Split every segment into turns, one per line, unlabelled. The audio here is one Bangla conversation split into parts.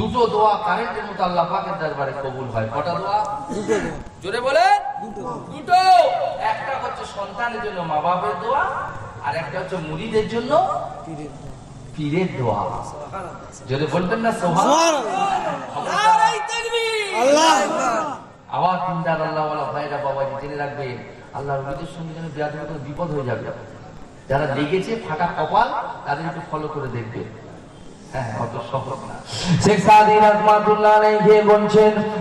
দুটো দোয়া কারেন্টের মতো আল্লাহ পাকের দরবারে কবুল হয়। কটা দোয়া? দুটো। জোরে বলে দুটো। একটা হচ্ছে সন্তানের জন্য মা বাবার দোয়া, আর একটা হচ্ছে মুরিদের জন্য পীরের দোয়া। জোরে বলবেন না সুবহানাল্লাহ। আবার তিনদার আল্লাহ ওয়ালা ভাইরা বাবাজি জেনে রাখবেন, আল্লাহর ওলিদের সঙ্গে যেন বিয়াদবি বিপদ হয়ে যাবে। যারা লেগেছে ফাটা কপাল তাদের একটু ফলো করে দেখবে।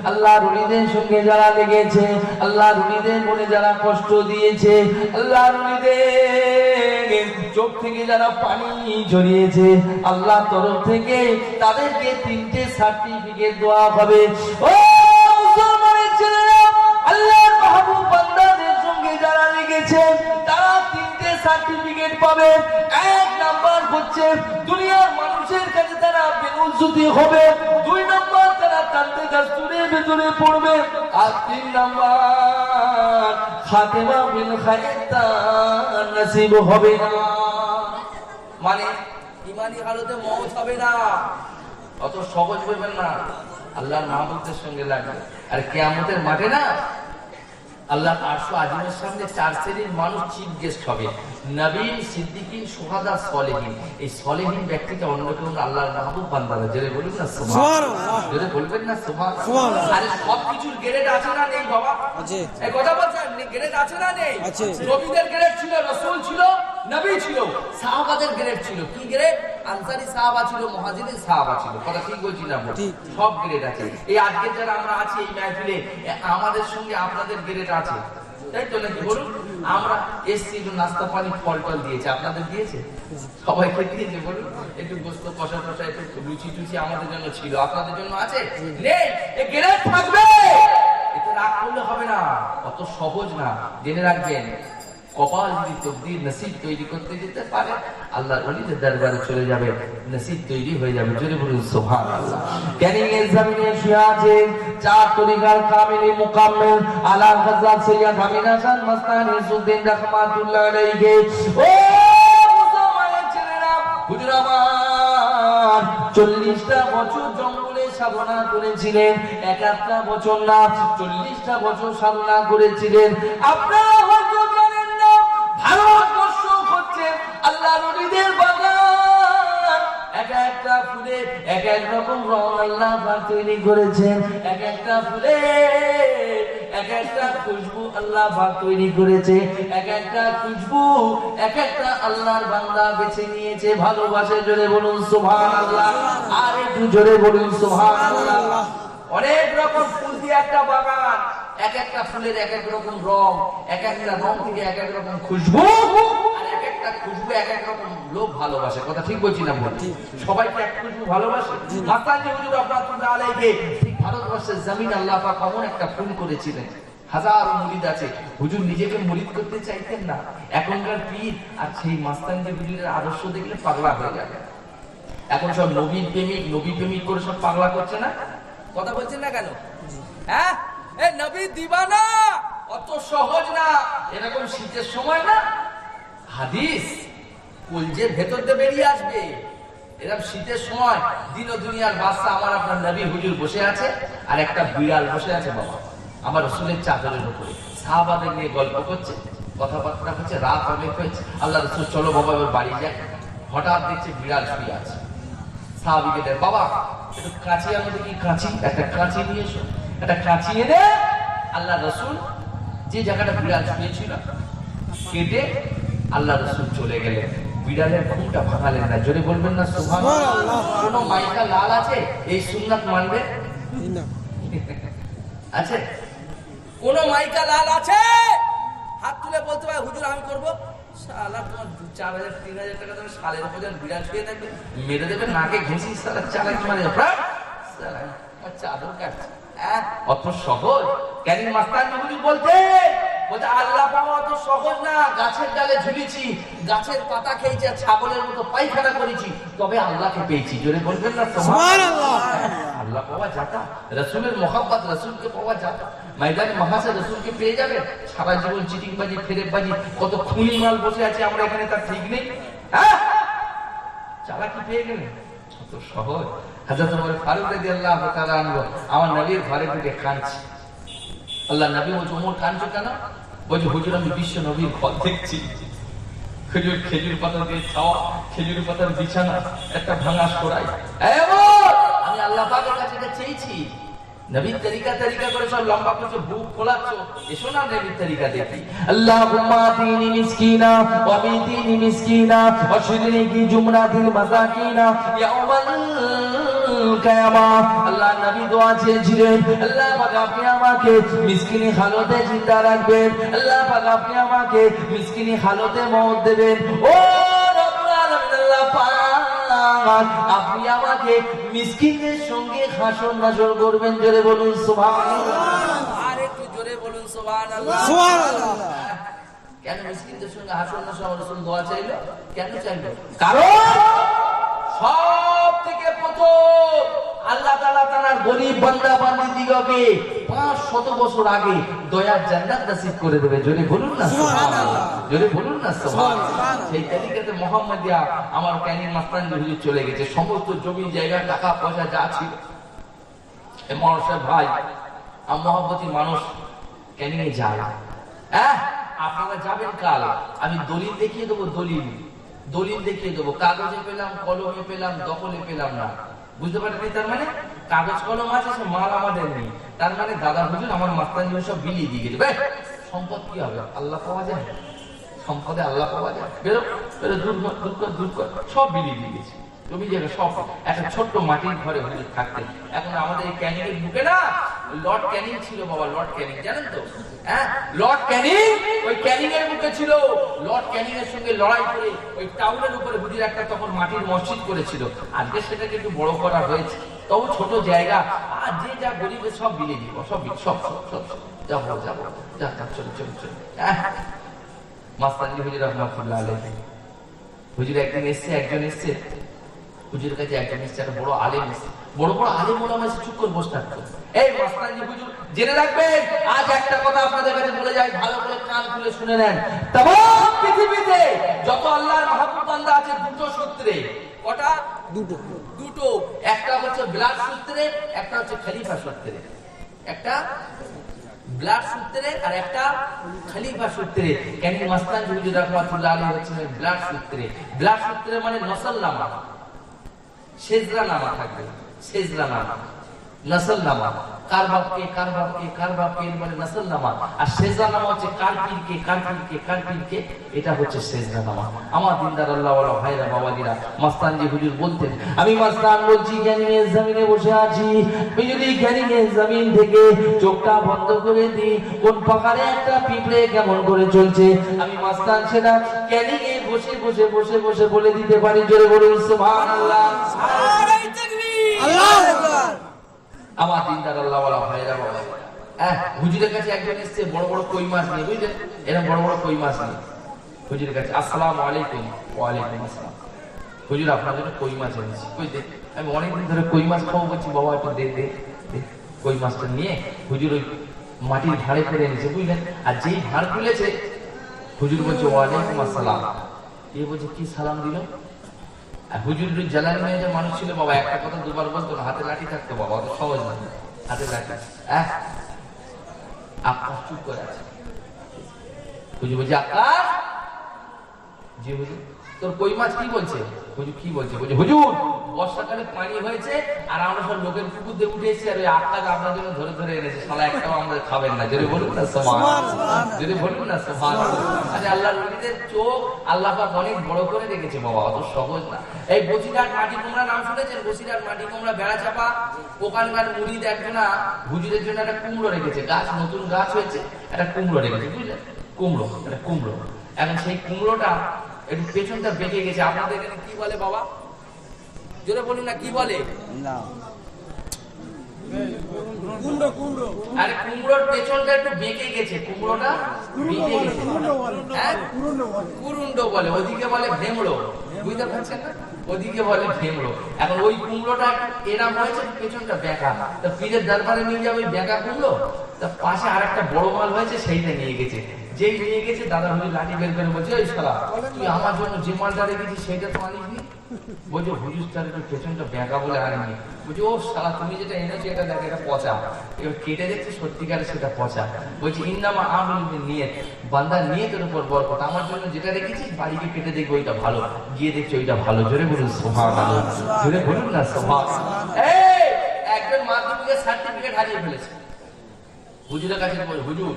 আল্লাহর ওলিদের সঙ্গে যারা লেগেছে, আল্লাহর ওলিদের মনে যারা কষ্ট দিয়েছে, আল্লাহর ওলিদের চোখ থেকে যারা পানি ঝরিয়েছে, আল্লাহর তরফ থেকে তাদেরকে 3টে সার্টিফিকেট দেওয়া হবে। ও মুসলমানের ছেলেরা, আল্লাহর মাহবুব বান্দাদের সঙ্গে যারা লেগেছে তারা 3টে সার্টিফিকেট পাবে। 1 নাম্বার হচ্ছে দুনিয়ার মানুষের কাছে তারা বেউজ্জতি হবে। 2 নাম্বার তারা কান্দে কাস্তুরে ভেতরে পড়বে। আর 3 নাম্বার খাতেমা বিল খায়তান নসিব হবে না, মানে ইমানি হালতে মওত হবে না। অত সহজ বলবেন না, আল্লাহর মাহবুবদের সঙ্গে লাগবে। আর কিয়ামতের মাঠে না আল্লাহর আরশ আজিমের সামনে 4 শ্রেণীর মানুষ চিফ গেস্ট হবে। নবী, সিদ্দিকিন, শুহাদা, সলেহিন। এই সলেহিন ব্যক্তিটা অন্য কেউ না, আল্লাহর মাহবুব বান্দারা। জোরে বলুন না সুবহানাল্লাহ। জোরে বলবেন না সুবহানাল্লাহ। আরে সব কিছুর গ্রেড আছে না নেই বাবা? আছে। এই কথা বলছেন, গ্রেড আছে না নেই? আছে। নবীদের গ্রেড ছিল, রাসূল ছিল, নবী ছিল, সাহাবাদের গ্রেড ছিল। কি গ্রেড? আনসারী সাহাবা ছিল, মুহাজিরিন সাহাবা ছিল। কথা ঠিক বলছি না? সব গ্রেড আছে। এই আজকে যারা আমরা আছি এই মাহফিলে, আমাদের সঙ্গে আপনাদের গ্রেড আছে, তাই তো নাকি? বলুন, আমরা এসছি একটু নাস্তা পানি ফল টল দিয়েছে, আপনাদের দিয়েছে? সবাইকে দিয়েছে? বলুন, একটু গোস্ত কষা কষা একটু লুচি টুচি আমাদের জন্য ছিল, আপনাদের জন্য আছে? নেই। এই গ্রেড থাকবে, এতে রাগ করলে হবে না। অত সহজ না, জেনে রাখবেন। কপাল যদি তকদির নসিব তৈরি করতে যেতে পারে, আল্লাহর ওলিদের দরবারে চলে যাবে, নসিব তৈরি হয়ে যাবে। জোরে বলুন সুবহানাল্লাহ। ক্যানিং এর জমিনে শুয়ে আছে 4 তরিকার কামিলি মুকাম্মিল আলা হযরত সৈয়দ আমিন হাসান মাস্তানি সুদ্দিন রাহমাতুল্লাহ আলাইহি। ও মুসলমানের ছেলেরা, হুজুর আমার 40টা বছর জঙ্গলে সাধনা করেছিলেন। 1টা বছর না, 40টা বছর সাধনা করেছিলেন। আপনারা হয়তো জানেন না, ভারতবর্ষ হচ্ছে আল্লাহর ওলিদের বাগান। একটা ফুলে এক এক রকম রং আল্লাহ পাক তৈরি করেছেন। একটা ফুলে এক একটা খুশবু আল্লাহ পাক তৈরি করেছে। একটা খুশবু এক একটা আল্লাহর বান্দা বেছে নিয়েছে, ভালোবাসে। জোরে বলুন সুবহানাল্লাহ। আর একটু জোরে বলুন সুবহানাল্লাহ। অনেক রকম ফুল দিয়ে একটা বাগান, এক একটা ফুলের এক এক রকম রং, এক একটা রং থেকে এক এক রকম খুশবু, আর এক একটা খুশবু এক এক রকম লোক ভালোবাসে। কথা ঠিক বলছি না? সবাইকে এক খুশবু ভালোবাসে। মাস্তানি হুজুর রাহমাতুল্লাহ আলাইহি ঠিক ভারতবর্ষের জমিন আল্লাহ পাক এমন একটা ফুল করেছিলেন, হাজারো মুরিদ আছে। হুজুর নিজেকে মুরিদ করতে চাইতেন না। এখনকার পীর আর সেই মাস্তানি হুজুরের আদর্শ দেখলে পাগলা হয়ে যাবে। এখন সব নবী প্রেমিক করে সব পাগলা করছে না? কথা বলছেন না কেন? হ্যাঁ, এই নবী দিবানা অত সহজ না। এরকম শীতের সময় না হাদিস কলজের ভেতর দিয়ে বেরিয়ে আসবে। এরকম শীতের সময় দিন ও দুনিয়ার বাদশা আমার আপনার নবী হুজুর বসে আছে, আর একটা বিড়াল বসে আছে বাবা আমার রাসূলের চাদরের উপরে। সাহাবাদের নিয়ে গল্প করছে, কথাবার্তা হচ্ছে, রাত অনেক হয়েছে। আল্লাহ রাসূল চলো বাবা এবার বাড়ি যাই। হঠাৎ দেখছে বিড়াল শুয়ে আছে। সাহাবীকে দেয়, বাবা একটু কাঁচি আনো দেখি, কাঁচি, একটা কাঁচি নিয়ে এসো। একটা কাঁচি এনে আল্লাহ রাসূল যে জায়গাটা বিড়াল শুয়েছিল কেটে আল্লাহ রাসূল চলে গেলেন। বিড়ালের ঘুমটা ভাঙালেন না। জোরে বলবেন না সুবহানাল্লাহ। কোন মাইকা লাল আছে এই সুন্নাত মানবে? আছে? কোন মাইকা লাল আছে? হাত তুলে বলতে পারে হুজুর আমি করব। শালা তোমার 4,000-3,000 টাকা তুমি সালের উপর বিড়াল শুয়ে থাকবে, মেরে দেবে নাকে ঘুষি, শালা চালাকি মারে শালা চাদর কাটছে। অত সহজ? ক্যানিং মাস্তানি হুজুর বলতে আল্লাহ পাওয়া অত সহজ না। গাছের ডালে ঝুলেছি, গাছের পাতা খেয়েছি, আর ছাগলের মতো পায়খানা করেছি, তবে আল্লাহকে পেয়েছি। জোরে বলবেন না সুবহানাল্লাহ। আল্লাহ পাওয়া যাতা, রাসূলের মুহাব্বত, রাসূলকে পাওয়া যাতা। ময়দানে মাহাশে রাসূলকে পেয়ে যাবে। সারা জীবন চিটিংবাজি, ফেরেববাজি, কত খুনি মাল বসে আছে আমরা এখানে, তার ঠিক নেই। হ্যাঁ, চালাকি পেয়ে গেলেন। তো সহজ। হযরত ওমর ফারুক রাদিয়াল্লাহু তাআলা আনহু আমার নবীর ঘরে ঢুকে কাঁদছে। আল্লাহ নবী বলছে, ওমর কাঁদছো কেন? বলছে, হুজুর আমি বিশ্ব নবীর ঘর দেখছি, হুজুর খেজুর পাতা দিয়ে ছাওয়া, খেজুর পাতার বিছানা, একটা ভাঙা সরাই। আমি আল্লাহ পাকের কাছে এটা চেয়েছি। নবীর তরিকা করে সব লম্বা করে বুক খোলাচ্ছ, এসো না নবীর তরিকা দেখি। আল্লাহুম্মা আতিনি মিসকিনা ওয়া বিতিনি মিসকিনা ওয়া শিরনি কি জুমরাতিল মাসাকিনা ইয়াউমাল কিয়ামা। আল্লাহ নবী দোয়া চেয়েছিলেন, আল্লাহ পাক আপনি আমাকে মিসকিনি হালতে জিন্দা রাখবেন, আল্লাহ পাক আপনি আমাকে মিসকিনি হালতে মওত দেবেন। ও রব্বুল আলামিন, আল্লাহ পাক আপনি আমাকে মিসকিনদের সঙ্গে হাসর নাসর করবেন। জোরে বলুন সুবহানাল্লাহ। আর একটু জোরে বলুন সুবহানাল্লাহ। সুবহানাল্লাহ। কেন মিসকিনদের সঙ্গে হাসর নাসর রাসূল দোয়া চাইলো? কেন চাইলো? কারণ সব থেকে প্রথম আল্লাহ তাআলা তার গরীব বান্দা বান্দীদিগকে 500 বছর আগে দয়ার জান্নাত নসিব করে দেবে। জোরে বলুন না সুবহানাল্লাহ। জোরে বলুন না সুবহানাল্লাহ। সেই তরিকাতে মুহাম্মাদিয়া আমার ক্যানিং মাস্তান হুজুর চলে গেছে। সমস্ত জমি জায়গা টাকা পয়সা যা ছিল, এই মানুষের ভাই মহব্বতী মানুষ ক্যানিং এ যায়। আপনারা যাবেন কাল, আমি দলিল দেখিয়ে দেবো, দলিল দেখিয়ে দেবো। কাগজে পেলাম, কলমে পেলাম, দখলে পেলাম না। বুঝতে পারেন? তার মানে কাগজ কলম আছে, সে মাল আমাদের নেই। তার মানে দাদা হুজুর আমার মাস্তান সব বিলিয়ে দিয়ে গেছে। সম্পদ কি হবে? আল্লাহ পাওয়া যায়, সম্পদে আল্লাহ পাওয়া যায়। বেরো বেরো, দূর কর, সব বিলিয়ে দিয়ে গেছে। জমি জায়গা সব একটা ছোট্ট মাটির ঘরে হুজুর থাকতেন। এখন আমাদের এই ক্যানিং এর বুকে না লর্ড ক্যানিং ছিল বাবা, লর্ড ক্যানিং জানেন তো? লর্ড ক্যানিং ওই ক্যানিং এর বুকে ছিল। লর্ড ক্যানিং এর সঙ্গে লড়াই করে ওই টাউনের উপরে হুজুর একটা তখন মাটির মসজিদ করেছিল। আজকে সেটাকে একটু বড় করা হয়েছে, তবু ছোট জায়গা। আর যে যা গরিবের সব বিলে দিব, সব যাবো যা চলো। মাস্তানজি হুজুর রহমাতুল্লাহ আলাইহি, হুজুর একদিন এসছে, একজন এসছে হুজুরের কাছে, একজন এসছে, একটা বড় আলেম এসছে। বড় আলেম ওলামা এসে চুপ করে বসে থাকতো। এই মাস্তানজি হুজুর জেনে রাখবেন, আজ একটা কথা আপনাদের কাছে বলে যাই, ভালো করে কান খুলে শুনে নেন। तमाम পৃথিবীতে যত আল্লাহর মাহবুব বান্দা আছে দুটো সূত্রে। কটা? দুটো। একটা হচ্ছে ব্লাড সূত্রে, একটা হচ্ছে খলিফা সূত্রে। একটা ব্লাড সূত্রে আর একটা খলিফা সূত্রে। ক্যানিং মাস্তানজি হুজুর রহমাতুল্লাহ আলাইহি হচ্ছেন ব্লাড সূত্রে। ব্লাড সূত্রে মানে নসলনামা, সেজরা নামা থাকবে, সেজরা নামা, নসল নামা। কার বাপকে মানে নসল নামা। আর সেজরা নামা হচ্ছে কার পীরকে, এটা হচ্ছে সেজরা নামা। আমার দিনদার আল্লাহ ওয়ালা ভাইরা বাবাজিরা, মাস্তানজি হুজুর বলতেন, আমি মাস্তান বলছি ক্যানিং এর জমিনে বসে আছি, আমি যদি ক্যানিং এর জমিন থেকে চোখটা বন্ধ করে দিই, কোন পাহাড়ে একটা পিঁপড়ে কেমন করে চলছে, আমি মাস্তান সেটা ক্যানিং এ বসে বলে দিতে পারি। জোরে বলুন সুবহানাল্লাহ। আল্লাহু আকবার। আমার দিনদার আল্লাহ ওয়ালা ভাইরা বাবা, হুজুরের কাছে একজন এসেছে বড় বড় কই মাছ নিয়ে, বুঝলেন? এরকম বড় বড় কই মাছ নিয়ে হুজুরের কাছে। আসসালামু আলাইকুম। ওয়ালাইকুম আসসালাম। হুজুর আপনার জন্য কই মাছ এনেছি। কই দে, আমি অনেকদিন ধরে কই মাছ খাবো বলছি, বাবা একটু দে। কই মাছটা নিয়ে হুজুর ওই মাটির ধারে ফেলে এনেছে, বুঝলেন? আর যেই ভাঁড় খুলেছে হুজুর বলছে ওয়ালাইকুম আসসালাম। এ বলছে কি সালাম দিল? আর হুজুর জালালি মেয়ে যে মানুষ ছিল বাবা, একটা কথা দুবার বলতো না, হাতে লাঠি থাকতো বাবা, অত সহজ না হাতে লাঠি। আকাশ চুপ করে আছে। হুজুর বলছে আকাশ, জি হুজুর। তোর কই মাছ কি বলছে? হুজুর কি বলছে? বলছে হুজুর বর্ষাকালে পানি হয়েছে আর আমরা সব লোকের পুকুর দিয়ে উঠে এসেছি, আর ওই আকাশ আপনার জন্য ধরে এনেছে, শালা একটাও আমরা খাবেন না। যদি বলুন না সুবহানাল্লাহ, যদি বলুন না সুবহানাল্লাহ। আরে আল্লাহর ওলিদের চোখ আল্লাহ পাক অনেক বড় করে রেখেছে বাবা, অত সহজ না। এই বসিরহাট মাটি কুমড়া নাম শুনেছেন? বসিরহাট মাটি কুমড়া বেড়া চাপা, ওখানকার মুরিদ একজনা হুজুরের জন্য একটা কুমড়ো রেখেছে, গাছ নতুন গাছ হয়েছে, একটা কুমড়ো রেখেছে, বুঝলেন? কুমড়ো। এখন সেই কুমড়োটা একটু পেছনটা বেঁকে গেছে। আপনাদের এখানে কি বলে বাবা? জোরে বলুন না, কি বলে? আরে কুমড়োর পেছনটা একটু বেঁকে গেছে, কুমড়োটা বেঁকে গেছে, কুরুন্ড বলে, ওদিকে বলে ভেমড়ো, বুঝতে পারছেন না? ওদিকে বলে ভেমড়ো। এখন ওই কুমড়োটা এরম হয়েছে, পেছনটা বেঁকা। তা পীরের দরবারে নিয়ে যাবে ওই বেঁকা কুমড়ো, তা পাশে আর একটা বড় মাল হয়েছে, সেইটা নিয়ে গেছে। যেই নিয়ে গেছে দাদা হুজুর লাঠি বের করে বলছে, এই শালা তুই আমার জন্য যে মালটা রেখেছিস সেটা তো আনিসনি। বলছে হুজুর তার একটু পেছনটা ব্যাঁকা বলে আনিনি। বলছে ও শালা তুমি যেটা এনেছো এটা দেখ এটা পচা। এবার কেটে দেখছি সত্যিকারে সেটা পচা। বলছি ইন্নামা আমরুল নিয়ত, বান্দার নিয়তের উপর বরকত। আমার জন্য যেটা রেখেছিস বাড়িকে কেটে দেখবো ওইটা ভালো, গিয়ে দেখছি ওইটা ভালো। জোরে বলুন সুবহানাল্লাহ, জোরে বলুন না সুবহানাল্লাহ। এই একজন মাধ্যমিকের সার্টিফিকেট হারিয়ে ফেলেছে, হুজুরের কাছে বলে হুজুর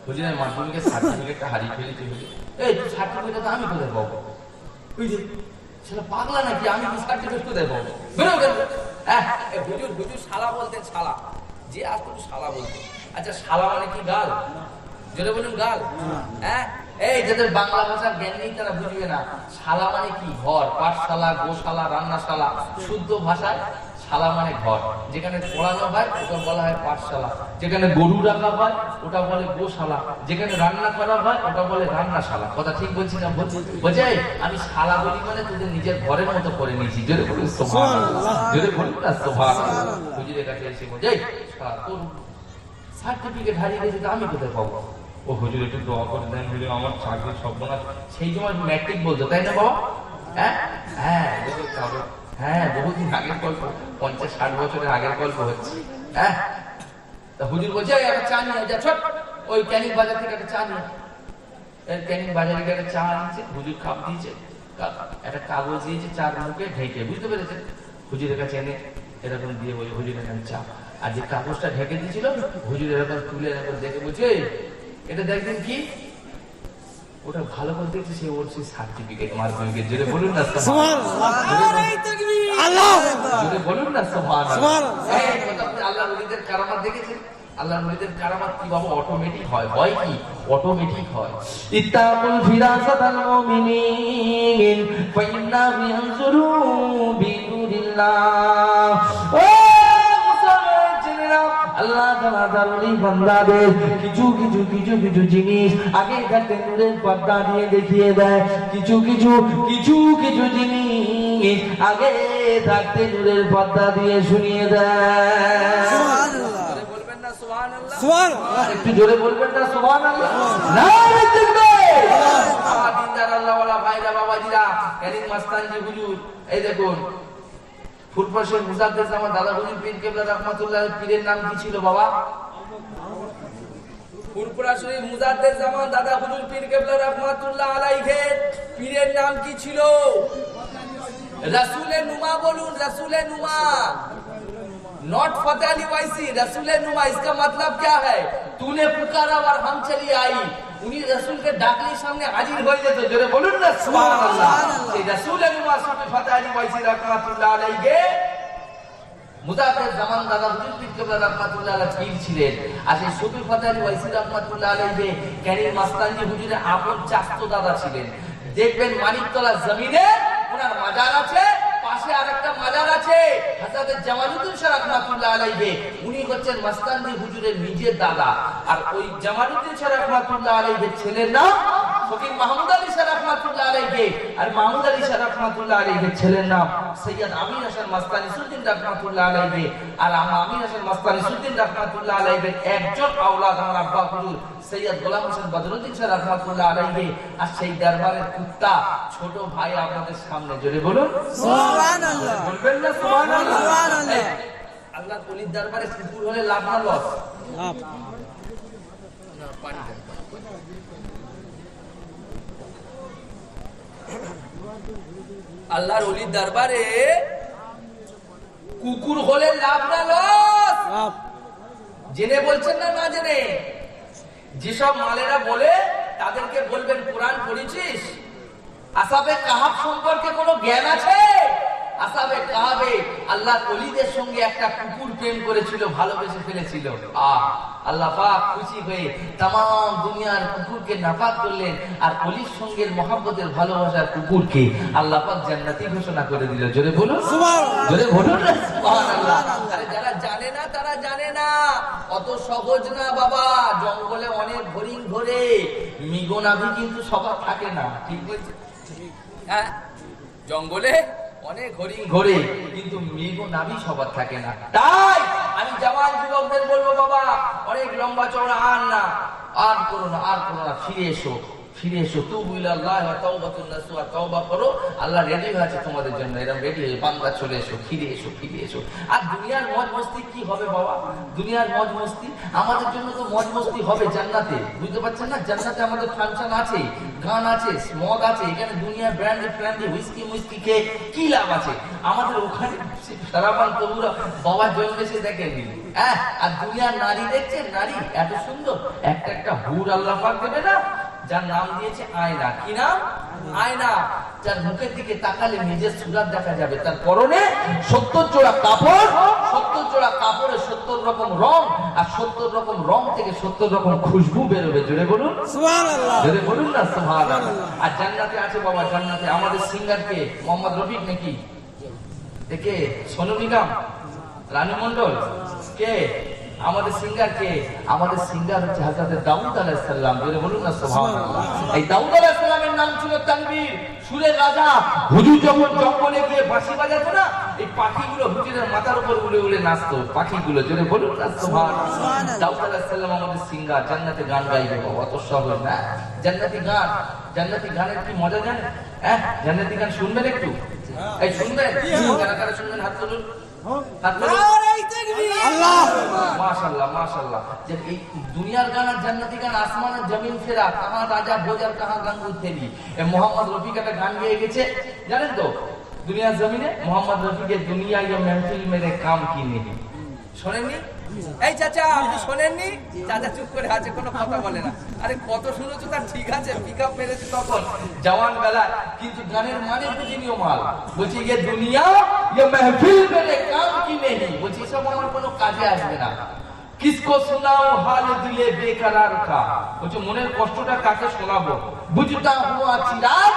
হুজুরের মাধ্যমিকের সার্টিফিকেটটা হারিয়ে ফেলেছি। হুজুর এই সার্টিফিকেট তো আমি কোথায় পাবো? ওই যে সেটা পাগলা নাকি, আমি কি সার্টিফিকেট কোথায় পাবো? হুজুর হুজুর শালা বলতেন, শালা যে আসলে শালা বলতেন। আচ্ছা শালা মানে কি গাল? জোরে বলুন গাল। হ্যাঁ এই যাদের বাংলা ভাষার জ্ঞান নেই তারা বুঝবে না। শালা মানে কি? ঘর, পাঠশালা, গোশালা, রান্নাশালা। শুদ্ধ ভাষায় শালা মানে ঘর, যেখানে পড়ানো হয় ওটা বলা হয় পাঠশালা, যেখানে গরু রাখা হয় ওটা বলে গোশালা, যেখানে রান্না করা হয় ওটা বলে রান্নাশালা। কথা ঠিক বলছি না? বলছে আমি শালা বলি মানে তোদের নিজের ঘরের মতো করে নিয়েছি। জোরে বলুন সুবহানাল্লাহ, জোরে বলুন না সুবহানাল্লাহ। হুজুরের কাছে এসে বলছে এই শালা তোর সার্টিফিকেট হারিয়ে গেছে তো আমি কোথায় পাবো? ও হুজুর একটু দোয়া করে দেন, হুজুর আমার চাকরির সর্বনাশ। সেই সময় ম্যাট্রিক বলতো তাই না বাবা? হ্যাঁ হ্যাঁ হ্যাঁ, বহুদিন আগের গল্প, 50-60 বছরের আগের গল্প হচ্ছে। হ্যাঁ তা হুজুর বলছে একটা চা নিয়ে যা, ছোট ওই ক্যানিং বাজার থেকে একটা চা নিয়ে। ক্যানিং বাজারে গিয়ে একটা চা আনছে, হুজুর খাপ দিয়েছে, একটা কাগজ দিয়েছে চার মুখে ঢেকে, বুঝতে পেরেছে? হুজুরের কাছে এনে এরকম দিয়ে বলে হুজুর এখানে চা। আর যে কাগজটা ঢেকে দিয়েছিল হুজুর এরকম তুলে এরকম দেখে বলছে এটা দেখবেন কি? ওটা ভালো করে দেখছে, সে ওর সেই সার্টিফিকেট মাধ্যমিকের। জোরে বলুন না সুবহানাল্লাহ, জোরে বলুন না সুবহানাল্লাহ। আল্লাহর ওলিদের কারামাত দেখেছেন? আল্লাহর ওলিদের কারামাত কি বাবা? অটোমেটিক হয়। হয় কি? অটোমেটিক হয়। ইত্তাকুল ফিরাসাতাল মুমিনিন ফাইন্নাহু ইয়ানজুরু বিনুরিল্লাহ। আল্লাহ তাআলা তার ওলি বান্দাদের কিছু কিছু কিছু কিছু জিনিস আগে থাকতে নূরের পর্দা দিয়ে দেখিয়ে দেয়। কিছু কিছু কিছু কিছু জিনিস আগে থাকতে নূরের পর্দা দিয়ে শুনিয়ে দেয়। সুবহানাল্লাহ, বলবেন না সুবহানাল্লাহ? সুবহানাল্লাহ, একটু জোরে বলবেন না সুবহানাল্লাহ? নারে তাকবীর। দিনদার আল্লাহ ওয়ালা ভাইরা বাবাজিরা, ক্যানিং মাস্তানজি হুজুর এই দেখুন ফুরফুরের মুজাদ্দেদ জামান দাদা হুজুর পীর কেবলা রাহমাতুল্লাহ পীরের নাম কি ছিল বাবা? ফুরফুরের মুজাদ্দেদ জামান দাদা হুজুর পীর কেবলা রাহমাতুল্লাহ আলাইহি পীরের নাম কি ছিল? রাসূলে নুমা। বলুন রাসূলে নুমা, नॉट फतेह अली वैसी, रसूले नुमा। इसका मतलब क्या है? तूने पुकारा और हम चली आई। उन्हीं रसूल के डाकली सामने हाजिर हो যেত। জোরে বলুন না সুবহানাল্লাহ। সেই রসুলে নুমা সুফি ফতেহ আলী ওয়াইসি রাহমাতুল্লাহ আলাইহি মুজাদ্দেদ জামান দাদা হুজুর পীর কেবলা রাহমাতুল্লাহ আলাইহি পীর ছিলেন। আর সেই সুফি ফতেহ আলী ওয়াইসি রাহমাতুল্লাহ আলাইহি ক্যানিং মাস্তানজি হুজুরের আপন চাচতো দাদা ছিলেন। দেখবেন মানিকতলা জমিনে ওনার মাজার আছে, পাশে আরেকটা মাজার আছে হযরত জামালউদ্দিন শাহ রাহমাতুল্লাহ আলাইহি। উনি হচ্ছেন মাস্তানজি হুজুরের নিজের দাদা। আর ওই জামালউদ্দিন শাহ রাহমাতুল্লাহ আলাইহির ছেলের নাম ফকির মাহমুদ আলী শাহ রাহমাতুল্লাহ আলাইহি। আর মাহমুদ আলী শাহ রাহমাতুল্লাহ আলাইহির ছেলের নাম সৈয়দ আমির হাসান মাস্তানি সুদ্দিন রাহমাতুল্লাহ আলাইহি। আর আমির হাসান মাস্তানি সুদ্দিন রাহমাতুল্লাহ আলাইহির একজন আওলাদ আমার আব্বা হুজুর সৈয়দ গোলাম হোসেন বদরুদ্দিন শাহ রাহমাতুল্লাহ আলাইহি। আর সেই দরবারের কুত্তা ছোট ভাই আপনাদের সামনে। জোরে বলুন সুবহানাল্লাহ, বলবেন না সুবহানাল্লাহ? সুবহানাল্লাহ। আল্লাহর ওলির দরবারে কুকুর হলে লাভ না লস? লাভ। না পানি দেন। আল্লাহর ওলির দরবারে কুকুর হলে লাভ না লস? লাভ। জেনে বলছেন না না জেনে? যেসব মালেরা বলে তাদেরকে বলবেন কোরআন পড়েছিস? আসহাবে কাহাফ সম্পর্কে কোনো জ্ঞান আছে? আসহাবে কাহাফে আল্লাহর ওলিদের সঙ্গে একটা কুকুর প্রেম করেছিল, ভালোবেসে ফেলেছিল। আল্লাহ পাক খুশি হয়ে तमाम দুনিয়ার কুকুরকে নাপাক করলেন। আর ওলির সঙ্গে মহব্বতের ভালোবাসার কুকুরকে আল্লাহ পাক জান্নাতি ঘোষণা করে দিল। জোরে বলুন সুবহানাল্লাহ, জোরে বলুন না সুবহানাল্লাহ। আরে যারা জানে না তারা জানে না, অত সহজ না বাবা। জঙ্গলে অনেক হরিণ ঘোরে, মৃগনাভি কিন্তু সবার থাকে না। ঠিক বলছে? হ্যাঁ, জঙ্গলে অনেক হরিণ ঘোরে কিন্তু মৃগনাভি সবার থাকে না। তাই আমি জওয়ান যুবকদের বলবো বাবা, অনেক লম্বা চওড়া আন না, আর করো না, আর করো না, ফিরে এসো, ফিরে এসো, তুবু ইলাল্লাহ ওয়া তাওবাতুন নাসুহা, তওবা করো, আল্লাহ রেডি হয়ে আছে তোমাদের জন্য, এরকম রেডি হয়ে বান্দা চলে এসো, ফিরে এসো, ফিরে এসো। আর দুনিয়ার মজ মস্তি কি হবে বাবা? দুনিয়ার মজ মস্তি আমাদের জন্য তো মজ মস্তি হবে জান্নাতে, বুঝতে পারছেন না? জান্নাতে আমাদের ফাংশন আছে, গান আছে, মদ আছে, এখানে দুনিয়া ব্র্যান্ডি ফ্র্যান্ডি হুইস্কি মুইস্কি খেয়ে কি লাভ আছে? আমাদের ওখানে সারাবান তবুরা বাবা জন্মেছে দেখেননি, হ্যাঁ? আর দুনিয়ার নারী দেখছেন, নারী এত সুন্দর, একটা একটা হুর আল্লাহ পাক দেবে না, যার নাম দিয়েছে আয়না। কি নাম? আয়না। যার মুখের দিকে তাকালে নিজের সুরাত দেখা যাবে, তার পরনে 70 জোড়া কাপড়, 70 জোড়া কাপড়ে 70 রকম রং, আর 70 রকম রং থেকে 70 রকম খুশবু বেরোবে। জোরে বলুন সুবহানাল্লাহ, জোরে বলুন না সুবহানাল্লাহ। আর জান্নাতে আছে বাবা, জান্নাতে আমাদের সিঙ্গার কে? মোহাম্মদ রফিক নাকি? কে? সোনু নিগম, রানু মন্ডল, কে আমাদের সিঙ্গার? কে আমাদের সিঙ্গার? হচ্ছে হযরত দাউদ আলাইহিস সালাম। জোরে বলুন না সুবহানাল্লাহ। এই দাউদ আলাইহিস সালামের নাম ছিল তানবীর, সুরের রাজা। হুজুর যখন জঙ্গলে গিয়ে বাঁশি বাজাতো না, এই পাখিগুলো হুজুরের মাথার উপর উড়ে উড়ে নাচতো, পাখিগুলো। জোরে বলুন না সুবহানাল্লাহ। দাউদ আলাইহিস সালাম আমাদের সিঙ্গার, জান্নাতে গান গাইবে বাবা, অত সহজ না। জান্নাতি গান, জান্নাতি গানের কি মজা জানেন? হ্যাঁ, জান্নাতি গান শুনবেন একটু? এই শুনবেন? কারা কারা শুনবেন হাত তুলুন, হাত তুলুন। মাশাআল্লাহ মাশাআল্লাহ। যে এই দুনিয়ার গান আর জান্নাতি গান, আসমান আর জমিন ফেরা, কাহা রাজা বোজার কাহা গাঙ্গুর তেরি। এই মোহাম্মদ রফিক একটা গান গেয়ে গেছে, জানেন তো? দুনিয়ার জমিনে মোহাম্মদ রফিকের দুনিয়া ইয়ে महफिल मेरे काम की नहीं। শোনেননি? এই চাচা আপনি শোনেননি? চাচা চুপ করে আছে, কোনো কথা বলে না। আরে কত শুনেছো তার, ঠিক আছে, পিকআপ মেরেছে তখন জওয়ান বেলা, কিন্তু গানের মানে বুঝিনিও মাল। বলছি ये दुनिया ये महफिल मेरे काम की नहीं, বলছি সব আমার কোনো কাজে আসবে না। किसको सुनाओ हाल दिले बेकरार का, বলছি মনের কষ্টটা কাকে শোনাবো? বুঝতা হুয়া চিরাগ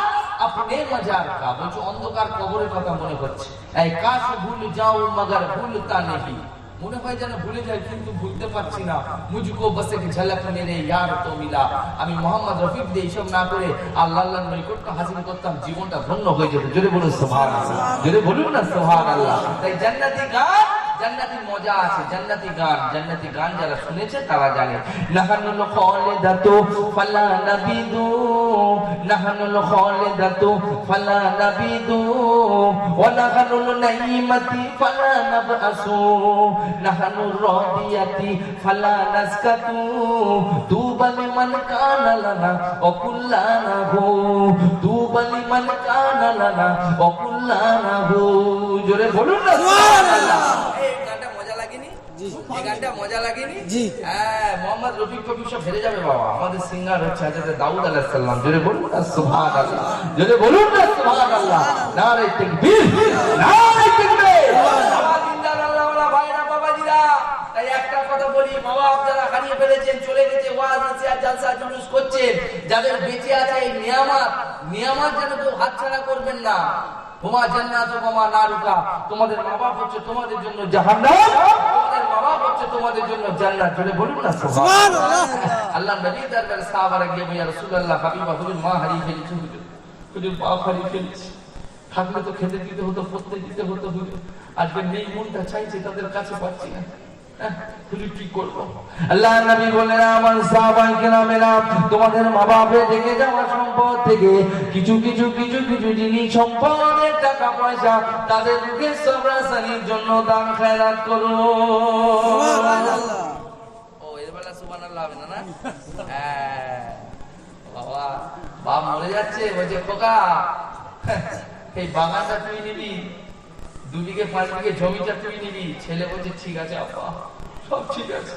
अपने मजार का, বলছি অন্ধকার কবরের কথা মনে হচ্ছে। এই কাশ ভুল যাও মগর ভুলতা नहीं, মনে হয় যেন ভুলে যাই কিন্তু ভুলতে পারছি না। মুঝকো বস এক ঝলক মেরে ইয়ার তো মিলা, আমি মোহাম্মদ রফিক দিয়ে এইসব না করে আল্লাহর নৈকট্য হাসিল করতাম, জীবনটা ধন্য হয়ে যেত। জোরে বলুন সুবহানাল্লাহ, জোরে বলুন না সুবহানাল্লাহ। তাই জান্নাতি গান, জান্নাতি মজা আছে, জান্নাতি গান, জান্নাতি গান যারা শুনেছে তারা জানে। নাহানুল খালিদাতু ফালা নাবিদু, নাহানুল খালিদাতু ফালা নাবিদু, ওয়া নাহানুল নাইমাতি ফালা নাবআসু, নাহানুর রাদিয়াতি ফালা নাসকাতু, তুবা লিমান কানা লানা ওয়া কুল্লানা হু, তুবা লিমান কানা লানা ওয়া কুল্লানা হু। জোরে বলুন না সুবহানাল্লাহ। এই গানটা মজা লাগেনি? জি। এই গানটা মজা লাগেনি? জি। হ্যাঁ, মোহাম্মদ রফিক কবির সব ফেলে যাবে বাবা। আমাদের সিঙ্গার হচ্ছে হযরত দাউদ আলাইহিস সালাম। জোরে বলুন না সুবহানাল্লাহ, জোরে বলুন না সুবহানাল্লাহ। নারে তাকবীর, নারে তাকবীর। তাই একটা কথা বলি, বাবা আপনারা হারিয়ে ফেলেছেন, চলে গেছে, ওয়াজ আছে আর জলসা জুলুস করছেন, যাদের বেঁচে আছে এই নিয়ামত, নিয়ামত যেন কেউ হাতছাড়া করবেন না। হুমা জান্নাত ওয়া মা নারুকা, তোমাদের মা বাপ হচ্ছে তোমাদের জন্য জাহান্নাম, তোমাদের মা বাপ হচ্ছে তোমাদের জন্য জান্নাত। জোরে বলুন না সুবহানাল্লাহ। আল্লাহ নবী দরবারে সাহাবারা গিয়ে বলে, রাসূলুল্লাহ হাবিবা হুজুর মা হারিয়ে ফেলেছে, হুজুর বাপ হারিয়ে ফেলেছে, থাকলে তো খেতে দিতে হতো, পড়তে দিতে হতো, হুজুর আজকে নেই, মনটা চাইছে তাদের কাছে, পাচ্ছি না, হুজুর কি করবো? আল্লাহ নবী বলেন, আমার সাহাবায়ে কেরামেরা তোমাদের মা বাপের রেখে যাওয়া সম্পদ থেকে কিছু কিছু কিছু কিছু জিনিস, সম্পদের টাকা পয়সা, তাদের রুখে সবরাসানির জন্য দান খয়রাত করো। সুবহানাল্লাহ। ও এর বেলা সুবহানাল্লাহ হবে না? না বাবা, বাপ মরে যাচ্ছে, বলছে খোকা এই বাগানটা তুই নিবি, 2 বিঘে 5 বিঘে জমিটা তুই নিবি। ছেলে বলছে ঠিক আছে আপা, সব ঠিক আছে,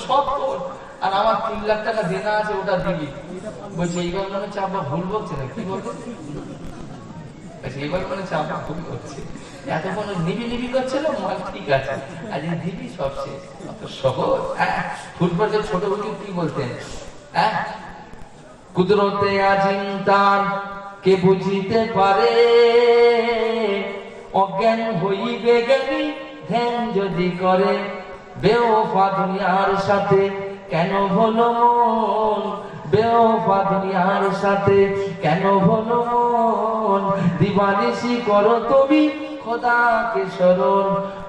সব কর, আর আমার 3 লাখ টাকা দেনা আছে, ওটা দিবি। বলছে এইবার মনে হচ্ছে আব্বা ভুল বলছে না, কি বলছে? এইবার মনে হচ্ছে আব্বা ভুল করছে, এতক্ষণ নিবি নিবি করছিল, মাল ঠিক আছে, আজ দিবি, সব শেষ। অত সহজ? ফুটবলের ছোট হুজুর কি বলতেন? কুদরতে আজিম তার কে বুঝিতে পারে, অজ্ঞান হইবে জ্ঞানী ধ্যান যদি করে, বেওফা দুনিয়ার সাথে কেন হলো মন, বেওফা দুনিয়ার সাথে কেন হলো মন, দিবানিশি করো তুমি খোদাকে স্মরণ,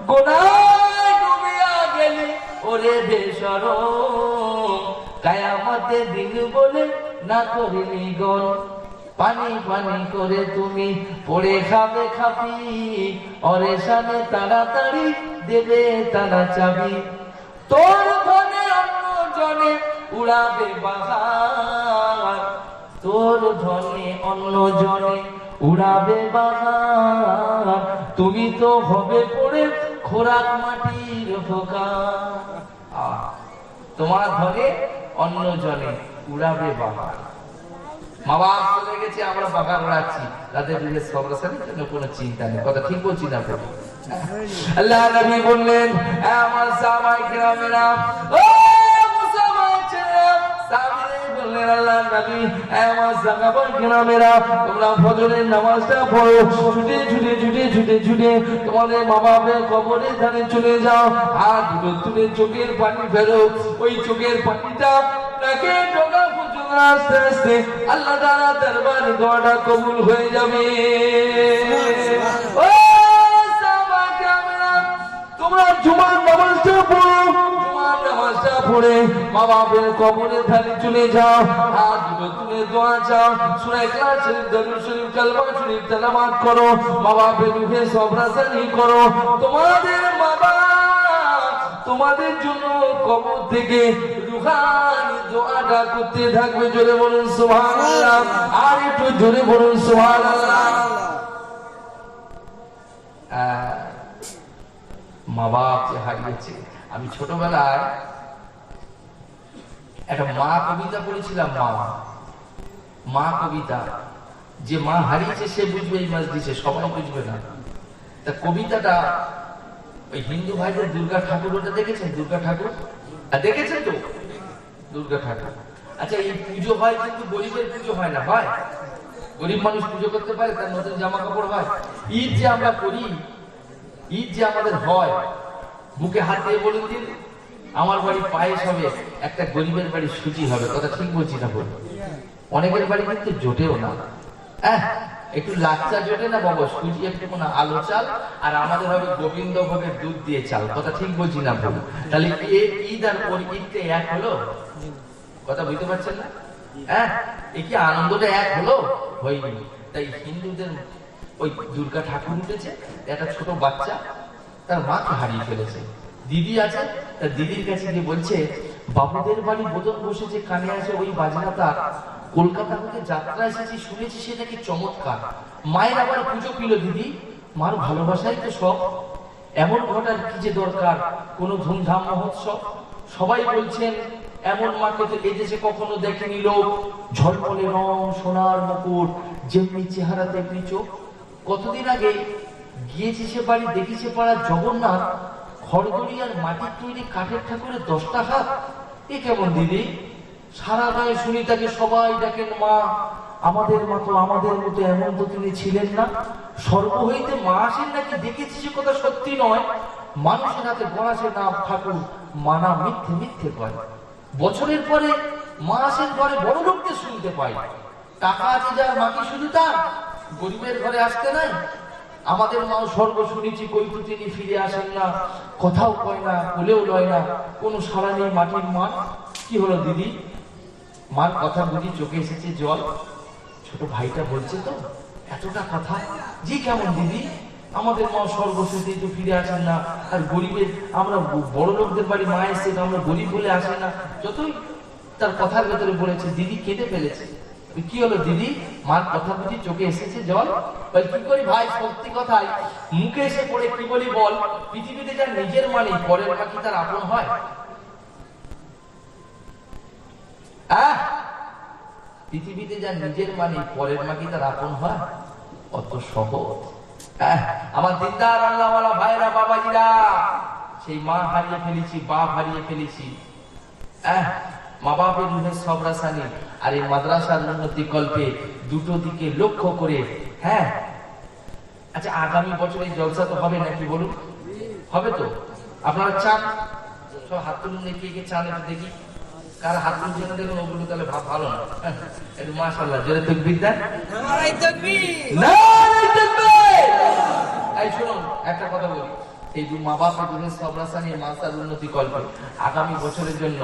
গোনায় ডুবিয়া গেলে ওরে বেশরম, কিয়ামতের দিন বলে না করিনি গণ পানি পানি করে তুমি পড়ে খাবে খাবি ওরে সামনে তাড়াতাড়ি দেবে তারা চাবি তোর ধনে অন্য জনে উড়াবে বাহার তোর ধনে অন্য জনে উড়াবে বাহার তুমি তো হবে পড়ে খোরাক মাটির ফোকা তোমার ধনে অন্য জনে উড়াবে বাহার মা বাপ চলে গেছে আমরা বাগান উড়াচ্ছি তাদের দিকে সবরাসানি জন্য কোনো চিন্তা নেই কথা ঠিক বলছি না আল্লাহ নবী বললেন আমার সাহাবায়ে কেরামেরা ও মুসলমান ছেলেরা সাহাবীরা বললেন আল্লাহ নবী আমার সাহাবায়ে কেরামেরা তোমরা ফজরের নামাজটা পড়ো ছুটে ছুটে ছুটে ছুটে ছুটে তোমাদের মা বাপের কবরের ধারে চলে যাও আর দুটো তুলে চোখের পানি ফেলো ওই চোখের পানিটা তাকে ঢোকা পর্যন্ত আস্তে আস্তে আল্লাহ তাআলা দরবারে দোয়াটা কবুল হয়ে যাবে ও তোমরা জুমার নামাজটা পড়ো জুমার নামাজটা পড়ে মা বাপের কবরের ধারে চলে যাও হাত দুটো তুলে দোয়া চাও সূরা ইখলাস শরীফ দরুদ শরীফ কালমা শরীফ তেলাওয়াত করো মা বাপের রূহে সবরাসানি করো তোমাদের মা বাপ তোমাদের জন্য কবর থেকে রুহানি দোয়াটা করতে থাকবে জোরে বলুন সুবহানাল্লাহ আর একটু জোরে বলুন সুবহানাল্লাহ মা বাপ যে হারিয়েছে আমি ছোটবেলায় একটা মা কবিতা পড়েছিলাম মা কবিতা যে মা হারিয়েছে সে বুঝবে এই মজলিসে সবাই বুঝবে না তা কবিতাটা ওই হিন্দু ভাইদের দুর্গা ঠাকুর ওটা দেখেছেন দুর্গা ঠাকুর দেখেছেন তো দুর্গা ঠাকুর আচ্ছা এই পুজো হয় কিন্তু গরিবের পুজো হয় না হয় গরিব মানুষ পুজো করতে পারে তার নতুন জামা কাপড় হয় ঈদ যে আমরা করি ঈদ যে আমাদের হয় বুকে হাত দিয়ে বলুন দিন আমার বাড়ি পায়েস হবে একটা গরিবের বাড়ি সুজি হবে কথা ঠিক বলছি না বলুন অনেকের বাড়ি কিন্তু জোটেও না একটু লাচ্চা জোটে না বাবা সুজি একটু না আলো চাল আর আমাদের হবে গোবিন্দ ভোগের দুধ দিয়ে চাল কথা ঠিক বলছি না বলুন তাহলে ঈদ আর ওর ঈদটা এক হলো কথা বুঝতে পারছেন না এই কি আনন্দটা এক হলো হয়নি তাই হিন্দুদের ওই দুর্গা ঠাকুর উঠেছে একটা ছোট বাচ্চা তার মাকে হারিয়ে ফেলেছে দিদি আছে তার দিদির কাছে গিয়ে বলছে বাবুদের বাড়ি বোতল বসেছে কানে আছে ওই বাজনাটা কলকাতা থেকে যাত্রা এসেছি শুনেছি সে নাকি চমৎকার মায়ের আবার পুজো পিল দিদি মার ভালোবাসাই তো সব এমন ঘটার কি যে দরকার কোন ধুমধাম মহোৎসব সবাই বলছেন এমন মাকে তো এদেশে কখনো দেখেনি লোক ঝলমলে রং সোনার মুকুট যেমনি চেহারা তেমনি চোখ কতদিন আগে গিয়েছি সে বাড়ি দেখেছে পাড়া জগন্নাথ খড়গড়িয়ার মাটির তৈরি কাঠের ঠাকুরের 10টা হাত এ কেমন দিদি সারা গায়ে শুনি তাকে সবাই ডাকেন মা আমাদের মতো এমন তো তিনি ছিলেন না স্বর্গ হইতে মা আসেন নাকি দেখেছি সে কথা সত্যি নয় মানুষের হাতে গড়াছে নাম ঠাকুর মানা মিথ্যে মিথ্যে কয় বছরের পরে মা আসেন ঘরে বড় লোকদের শুনতে পাই টাকা আছে যার মাকে শুধু তার গরিবের ঘরে আসতে নাই আমাদের মাও স্বর্গ শুনেছি কইটু তিনি ফিরে আসেন না কথাও কয় না বলেও লয় না কোনো সাড়া নেই মাটির মা কি হলো দিদি মার কথা বুঝি চোখে এসেছে জল ছোট ভাইটা বলছে তো এতটা কথা জি কেমন দিদি আমাদের মা স্বর্গ শুনতে তো ফিরে আসেন না আর গরিবের আমরা বড় লোকদের বাড়ি মা এসে আমরা গরিব বলে আসে না যতই তার কথার ভেতরে বলেছে দিদি কেঁদে ফেলেছে কি হলো দিদি মার কথা বুঝি চোখে এসেছে জল কি করি ভাই সত্যি কথাই মুখে এসে পড়ে কি বলি বল পৃথিবীতে যার নিজের মানে পরের মা কি তার আপন হয় পৃথিবীতে যার নিজের মানে পরের মা কি তার আপন হয় অত সহজ আমার দিনদার আল্লাহওয়ালা ভাইরা বাবাজিরা সেই মা হারিয়ে ফেলেছি বাপ হারিয়ে ফেলেছি মা বাপের রুহে সবরাসানি আর এই মাদ্রাসার উন্নতি কল্পে দুটো দিকে লক্ষ্য করে আচ্ছা আগামী বছর এই জলসা তো হবে নাকি বলুন হবে তো আপনারা চান সব হাত তুলুন দেখি কে চান একটু দেখি কার হাত তুলছে না দেখুন ওগুলো তাহলে ভালো না একটু মাশাআল্লাহ জোরে তাকবীর দেন নারায়ে তাকবীর নারায়ে তাকবীর এই শুনুন একটা কথা বলি এই মা বাপের দুধের সবরাসা নিয়ে মানসার উন্নতি কল্পে আগামী বছরের জন্য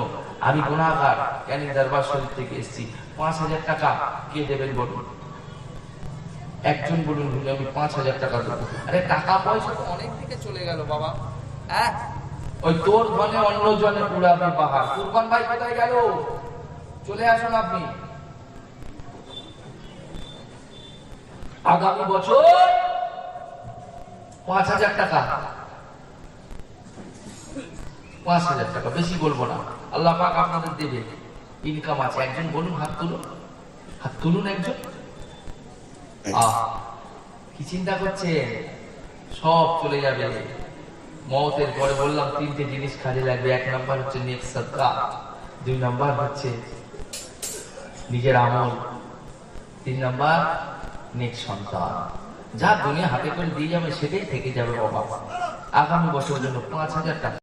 আমি গুনাহগার ক্যানিং দরবার শরীফ থেকে এসেছি, 5,000 টাকা কে দেবেন বলুন? একজন বলুন, আমি 5,000 টাকা দেবো। আরে টাকা পয়সা তো অনেক দিকে চলে গেল বাবা। ওই তোর ধনে অন্য জনে উড়াবে বাহার। কুরবান ভাই কোথায় গেল? চলে আসুন আপনি। আগামী বছর 5,000 টাকা, 5,000 টাকা, বেশি বলবো না, আল্লাহ পাক আপনাদের দেবে, ইনকাম আছে। একজন বলুন, হাত তুলুন, হাত তুলুন একজন। কি চিন্তা করছেন? সব চলে যাবে মওতের পরে। বললাম 3টে জিনিস কাজে লাগবে। 1 নাম্বার হচ্ছে নেক সাদকা, 2 নাম্বার হচ্ছে নিজের আমল, 3 নাম্বার নেক সন্তান। যা দুনিয়া হাতে করে দিয়ে যাবে সেটাই থেকে যাবে বাবা। আগামী বছরের জন্য 5,000 টাকা